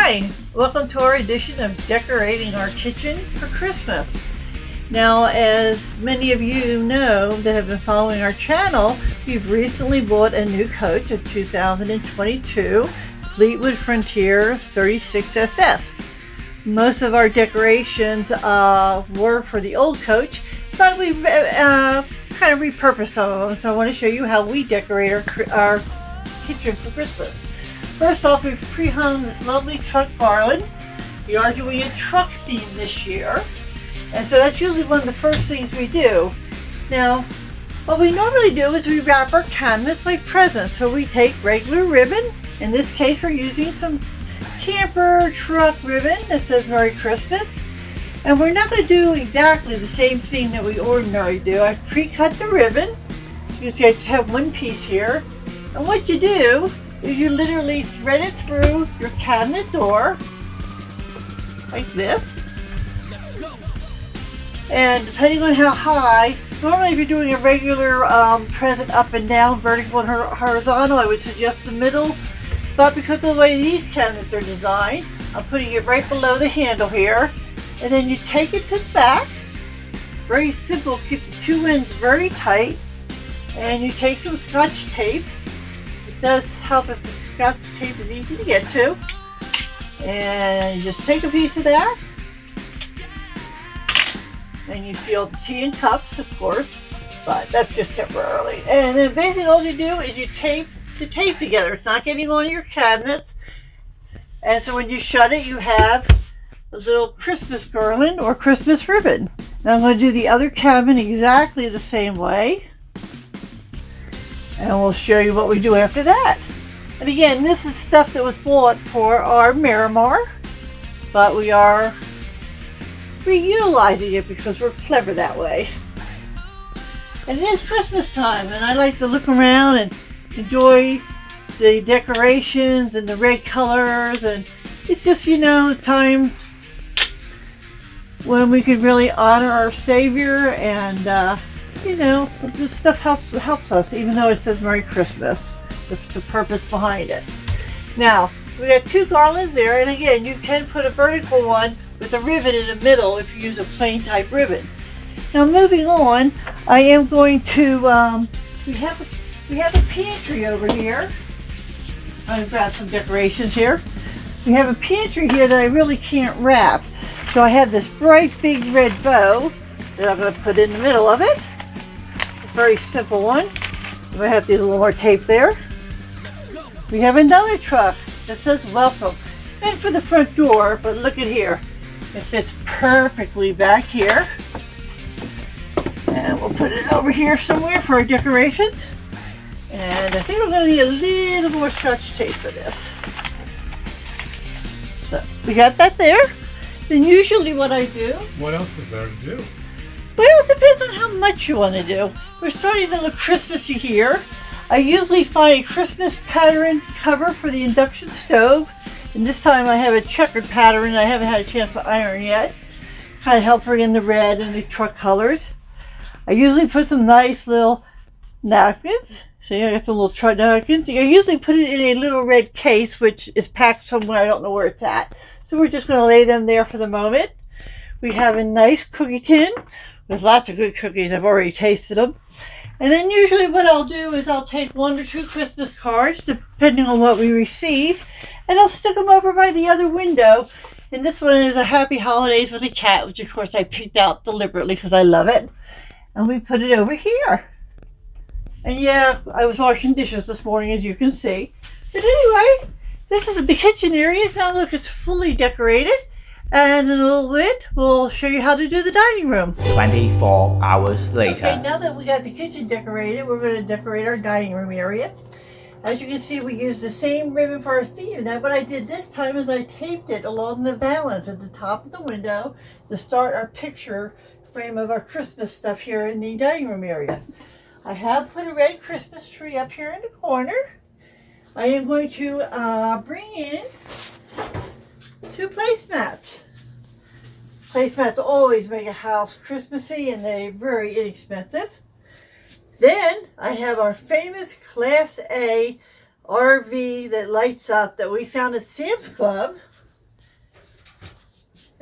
Hi, welcome to our edition of Decorating Our Kitchen for Christmas. Now, as many of you know that have been following our channel, we've recently bought a new coach, a 2022 Fleetwood Frontier 36SS. Most of our decorations were for the old coach, but we've kind of repurposed some of them, so I want to show you how we decorate our kitchen for Christmas. First off, we've pre-hung this lovely truck garland. We are doing a truck theme this year, and so that's usually one of the first things we do. Now, what we normally do is we wrap our cabinets like presents. So we take regular ribbon. In this case, we're using some camper truck ribbon that says Merry Christmas. And we're not going to do exactly the same thing that we ordinarily do. I've pre-cut the ribbon. You can see I just have one piece here. And what you do is you literally thread it through your cabinet door like this. And depending on how high, normally if you're doing a regular present up and down, vertical and horizontal, I would suggest the middle. But because of the way these cabinets are designed, I'm putting it right below the handle here. And then you take it to the back. Very simple, keep the two ends very tight. And you take some Scotch tape. It does help if the Scotch tape is easy to get to. And just take a piece of that. And you seal the tea in cups, of course, but that's just temporarily. And then basically all you do is you tape the tape together. It's not getting on your cabinets. And so when you shut it, you have a little Christmas garland or Christmas ribbon. Now I'm going to do the other cabinet exactly the same way. And we'll show you what we do after that. And again, this is stuff that was bought for our Miramar, but we are reutilizing it because we're clever that way. And it is Christmas time, and I like to look around and enjoy the decorations and the red colors, and it's just, you know, time when we can really honor our Savior, and you know, this stuff helps us, even though it says Merry Christmas. There's a purpose behind it. Now, we got two garlands there, and again, you can put a vertical one with a ribbon in the middle if you use a plain type ribbon. Now, moving on, I am going to, we have a pantry over here. I've got some decorations here. We have a pantry here that I really can't wrap. So I have this bright big red bow that I'm going to put in the middle of it. A very simple one. I'm going to have to use a little more tape there. We have another truck that says welcome. And for the front door, but look at here. It fits perfectly back here. And we'll put it over here somewhere for our decorations. And I think we're going to need a little more Scotch tape for this. So we got that there. Then usually what I do... What else is there to do? Well, it depends on how much you want to do. We're starting to look Christmassy here. I usually find a Christmas pattern cover for the induction stove. And this time I have a checkered pattern I haven't had a chance to iron yet. Kind of help bring in the red and the truck colors. I usually put some nice little napkins. See, I got some little truck napkins. I usually put it in a little red case, which is packed somewhere. I don't know where it's at. So we're just going to lay them there for the moment. We have a nice cookie tin with lots of good cookies. I've already tasted them. And then usually what I'll do is I'll take 1 or 2 Christmas cards, depending on what we receive, and I'll stick them over by the other window. And this one is a Happy Holidays with a cat, which of course I picked out deliberately because I love it. And we put it over here. And yeah, I was washing dishes this morning, as you can see. But anyway, this is the kitchen area. Now look, it's fully decorated. And in a little bit, we'll show you how to do the dining room. 24 hours later. Okay, now that we got the kitchen decorated, we're going to decorate our dining room area. As you can see, we used the same ribbon for our theme. Now what I did this time is I taped it along the valance at the top of the window to start our picture frame of our Christmas stuff here in the dining room area. I have put a red Christmas tree up here in the corner. I am going to bring in 2 placemats. Placemats always make a house Christmassy, and they're very inexpensive. Then I have our famous Class A RV that lights up that we found at Sam's Club.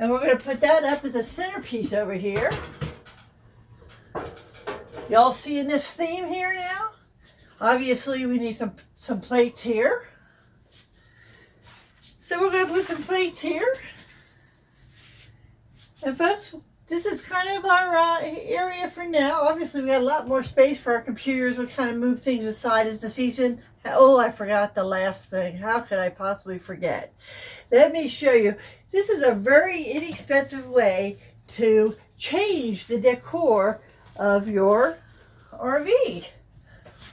And we're going to put that up as a centerpiece over here. Y'all seeing this theme here now? Obviously, we need some plates here. So we're going to put some plates here. And folks, this is kind of our area for now. Obviously, we got a lot more space for our computers. We kind of move things aside as the season. Oh, I forgot the last thing. How could I possibly forget? Let me show you. This is a very inexpensive way to change the decor of your RV.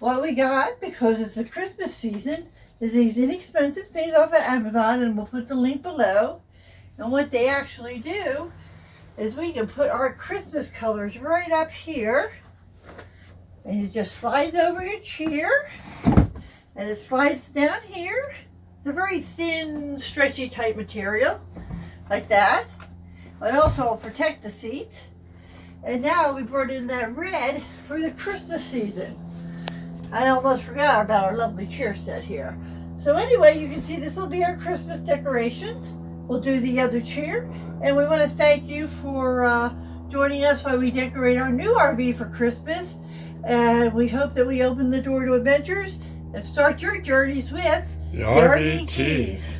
What we got, because it's the Christmas season, is these inexpensive things off of Amazon, and we'll put the link below. And what they actually do is we can put our Christmas colors right up here, and it just slides over your chair, and it slides down here. It's a very thin, stretchy type material, like that. It also will protect the seats. And now we brought in that red for the Christmas season. I almost forgot about our lovely chair set here. So anyway, you can see this will be our Christmas decorations. We'll do the other chair. And we want to thank you for joining us while we decorate our new RV for Christmas. And we hope that we open the door to adventures and start your journeys with The RV Keys.